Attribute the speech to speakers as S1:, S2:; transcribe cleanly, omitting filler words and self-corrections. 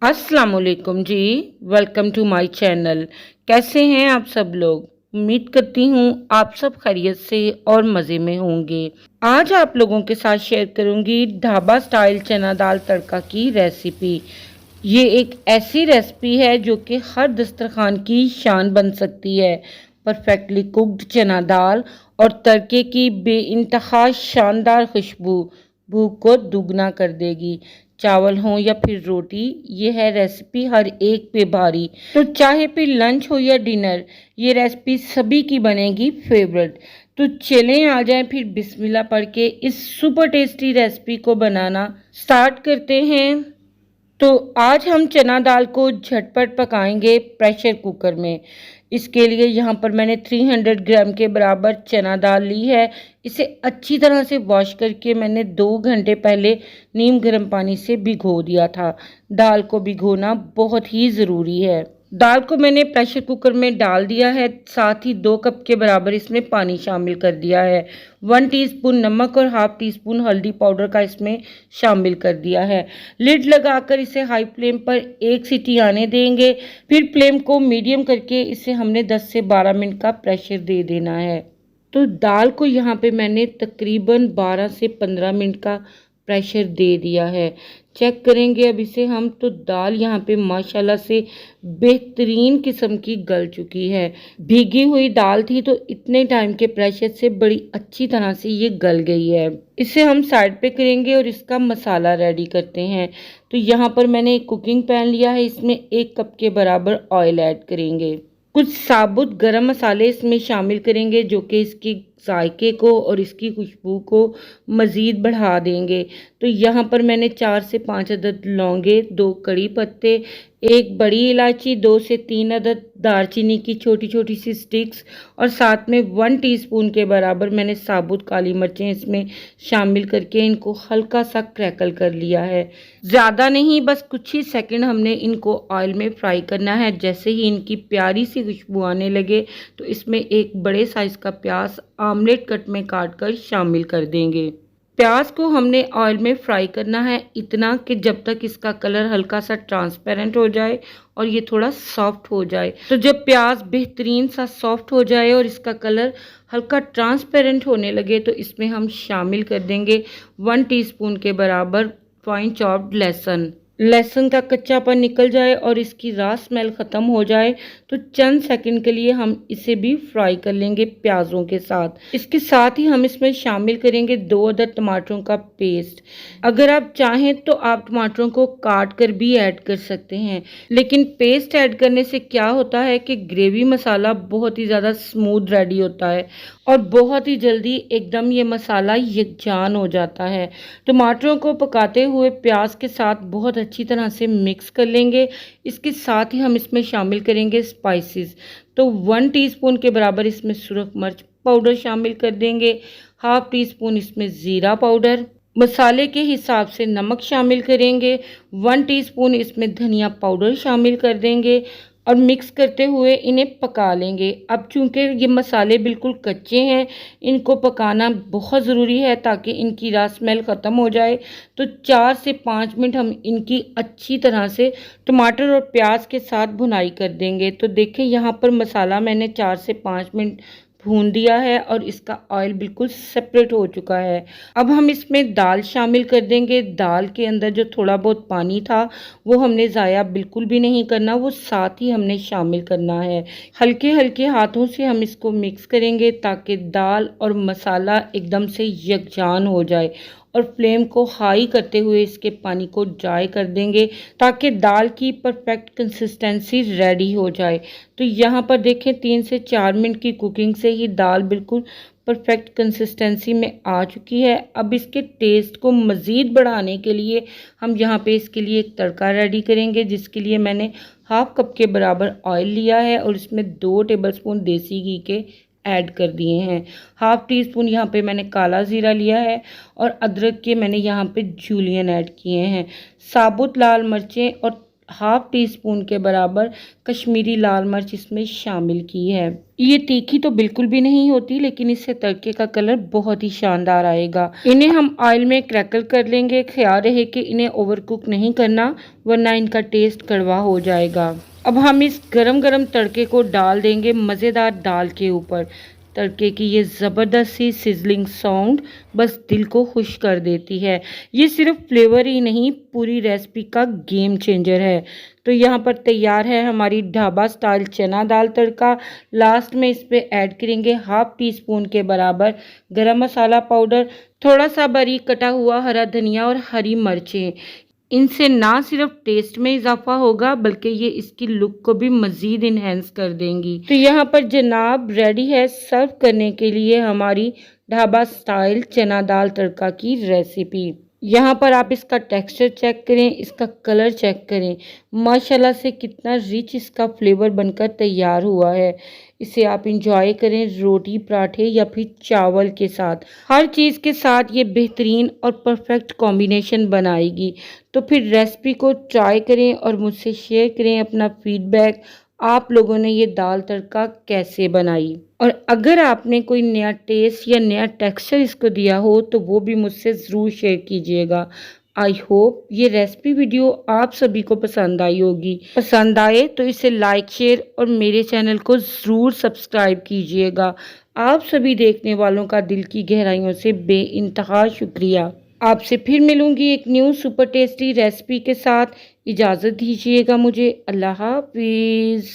S1: अस्सलाम वालेकुम जी। Welcome to my channel. कैसे हैं आप सब लोग? उम्मीद करती हूँ आप सब खैरियत से और मज़े में होंगे। आज आप लोगों के साथ शेयर करूँगी ढाबा स्टाइल चना दाल तड़का की रेसिपी। ये एक ऐसी रेसिपी है जो कि हर दस्तरखान की शान बन सकती है। परफेक्टली कुक्ड चना दाल और तड़के की बेइंतहा शानदार खुशबू भूख को दुगना कर देगी। चावल हो या फिर रोटी, ये है रेसिपी हर एक पे भारी। तो चाहे फिर लंच हो या डिनर, ये रेसिपी सभी की बनेगी फेवरेट। तो चलें आ जाएं फिर बिस्मिल्लाह पढ़ के इस सुपर टेस्टी रेसिपी को बनाना स्टार्ट करते हैं। तो आज हम चना दाल को झटपट पकाएंगे प्रेशर कुकर में। इसके लिए यहाँ पर मैंने 300 ग्राम के बराबर चना दाल ली है। इसे अच्छी तरह से वॉश करके मैंने 2 घंटे पहले नीम गर्म पानी से भिगो दिया था। दाल को भिगोना बहुत ही ज़रूरी है। दाल को मैंने प्रेशर कुकर में डाल दिया है, साथ ही 2 कप के बराबर इसमें पानी शामिल कर दिया है। 1 टीस्पून नमक और हाफ टी स्पून हल्दी पाउडर का इसमें शामिल कर दिया है। लिड लगाकर इसे हाई फ्लेम पर 1 सीटी आने देंगे। फिर फ्लेम को मीडियम करके इसे हमने 10 से 12 मिनट का प्रेशर दे देना है। तो दाल को यहाँ पे मैंने तकरीबन 12 से 15 मिनट का प्रेशर दे दिया है। चेक करेंगे अब इसे हम, तो दाल यहाँ पे माशाल्लाह से बेहतरीन किस्म की गल चुकी है। भीगी हुई दाल थी तो इतने टाइम के प्रेशर से बड़ी अच्छी तरह से ये गल गई है। इसे हम साइड पे करेंगे और इसका मसाला रेडी करते हैं। तो यहाँ पर मैंने एक कुकिंग पैन लिया है, इसमें 1 कप के बराबर ऑयल ऐड करेंगे। कुछ साबुत गरम मसाले इसमें शामिल करेंगे जो कि इसकी जायके को और इसकी खुशबू को मज़ीद बढ़ा देंगे। तो यहाँ पर मैंने 4 से 5 अदद लौंगे, 2 कड़ी पत्ते, 1 बड़ी इलायची, 2 से 3 अदद दालचीनी की छोटी छोटी सी स्टिक्स और साथ में 1 टीस्पून के बराबर मैंने साबुत काली मिर्चें इसमें शामिल करके इनको हल्का सा क्रैकल कर लिया है। ज़्यादा नहीं, बस कुछ ही सेकंड हमने इनको ऑयल में फ्राई करना है। जैसे ही इनकी प्यारी सी खुशबू आने लगे तो इसमें एक बड़े साइज़ का प्याज आमलेट कट में काट कर शामिल कर देंगे। प्याज को हमने ऑयल में फ्राई करना है इतना कि जब तक इसका कलर हल्का सा ट्रांसपेरेंट हो जाए और ये थोड़ा सॉफ्ट हो जाए। तो जब प्याज बेहतरीन सा सॉफ्ट हो जाए और इसका कलर हल्का ट्रांसपेरेंट होने लगे तो इसमें हम शामिल कर देंगे 1 टीस्पून के बराबर फाइन चॉप्ड लहसुन। लहसुन का कच्चापन निकल जाए और इसकी रॉ स्मेल ख़त्म हो जाए तो चंद सेकंड के लिए हम इसे भी फ्राई कर लेंगे प्याज़ों के साथ। इसके साथ ही हम इसमें शामिल करेंगे 2 अदद टमाटरों का पेस्ट। अगर आप चाहें तो आप टमाटरों को काट कर भी ऐड कर सकते हैं, लेकिन पेस्ट ऐड करने से क्या होता है कि ग्रेवी मसाला बहुत ही ज़्यादा स्मूथ रेडी होता है और बहुत ही जल्दी एकदम ये मसाला यकजान हो जाता है। टमाटरों को पकाते हुए प्याज के साथ बहुत अच्छी तरह से मिक्स कर लेंगे। इसके साथ ही हम इसमें शामिल करेंगे स्पाइसेस। तो 1 टीस्पून के बराबर इसमें सुरख मिर्च पाउडर शामिल कर देंगे, हाफ टी स्पून इसमें ज़ीरा पाउडर, मसाले के हिसाब से नमक शामिल करेंगे, 1 टीस्पून इसमें धनिया पाउडर शामिल कर देंगे और मिक्स करते हुए इन्हें पका लेंगे। अब चूंकि ये मसाले बिल्कुल कच्चे हैं, इनको पकाना बहुत ज़रूरी है ताकि इनकी रॉ स्मेल ख़त्म हो जाए। तो 4 से 5 मिनट हम इनकी अच्छी तरह से टमाटर और प्याज के साथ भुनाई कर देंगे। तो देखें यहाँ पर मसाला मैंने 4 से 5 मिनट भून दिया है और इसका ऑयल बिल्कुल सेपरेट हो चुका है। अब हम इसमें दाल शामिल कर देंगे। दाल के अंदर जो थोड़ा बहुत पानी था वो हमने ज़ाया बिल्कुल भी नहीं करना, वो साथ ही हमने शामिल करना है। हल्के हल्के हाथों से हम इसको मिक्स करेंगे ताकि दाल और मसाला एकदम से यकजान हो जाए और फ्लेम को हाई करते हुए इसके पानी को ड्राई कर देंगे ताकि दाल की परफेक्ट कंसिस्टेंसी रेडी हो जाए। तो यहाँ पर देखें 3 से 4 मिनट की कुकिंग से ही दाल बिल्कुल परफेक्ट कंसिस्टेंसी में आ चुकी है। अब इसके टेस्ट को मज़ीद बढ़ाने के लिए हम यहाँ पे इसके लिए एक तड़का रेडी करेंगे, जिसके लिए मैंने हाफ कप के बराबर ऑयल लिया है और इसमें 2 टेबलस्पून देसी घी के ऐड कर दिए हैं। हाफ टी स्पून यहाँ पे मैंने काला ज़ीरा लिया है और अदरक के मैंने यहाँ पे जूलियन ऐड किए हैं। साबुत लाल मिर्चें और हाफ टी स्पून के बराबर कश्मीरी लाल मिर्च इसमें शामिल की है। ये तीखी तो बिल्कुल भी नहीं होती, लेकिन इससे तड़के का कलर बहुत ही शानदार आएगा। इन्हें हम ऑयल में क्रैकल कर लेंगे। ख्याल रहे कि इन्हें ओवरकुक नहीं करना, वरना इनका टेस्ट कड़वा हो जाएगा। अब हम इस गरम गरम तड़के को डाल देंगे मज़ेदार दाल के ऊपर। तड़के की ये ज़बरदस्त सी सिजलिंग साउंड बस दिल को खुश कर देती है। ये सिर्फ फ्लेवर ही नहीं, पूरी रेसिपी का गेम चेंजर है। तो यहाँ पर तैयार है हमारी ढाबा स्टाइल चना दाल तड़का। लास्ट में इस पे ऐड करेंगे हाफ टी स्पून के बराबर गरम मसाला पाउडर, थोड़ा सा बारीक कटा हुआ हरा धनिया और हरी मिर्चें। इनसे ना सिर्फ टेस्ट में इजाफा होगा, बल्कि ये इसकी लुक को भी मज़ीद इन्हेंस कर देंगी। तो यहाँ पर जनाब रेडी है सर्व करने के लिए हमारी ढाबा स्टाइल चना दाल तड़का की रेसिपी। यहाँ पर आप इसका टेक्सचर चेक करें, इसका कलर चेक करें, माशाल्लाह से कितना रिच इसका फ्लेवर बनकर तैयार हुआ है। इसे आप इंजॉय करें रोटी, पराठे या फिर चावल के साथ। हर चीज़ के साथ ये बेहतरीन और परफेक्ट कॉम्बिनेशन बनाएगी। तो फिर रेसिपी को ट्राई करें और मुझसे शेयर करें अपना फीडबैक। आप लोगों ने ये दाल तड़का कैसे बनाई, और अगर आपने कोई नया टेस्ट या नया टेक्सचर इसको दिया हो तो वो भी मुझसे ज़रूर शेयर कीजिएगा। आई होप ये रेसिपी वीडियो आप सभी को पसंद आई होगी। पसंद आए तो इसे लाइक, शेयर और मेरे चैनल को ज़रूर सब्सक्राइब कीजिएगा। आप सभी देखने वालों का दिल की गहराइयों से बेइंतहा शुक्रिया। आपसे फिर मिलूंगी एक न्यू सुपर टेस्टी रेसिपी के साथ। इजाज़त दीजिएगा मुझे। अल्लाह हाफिज़।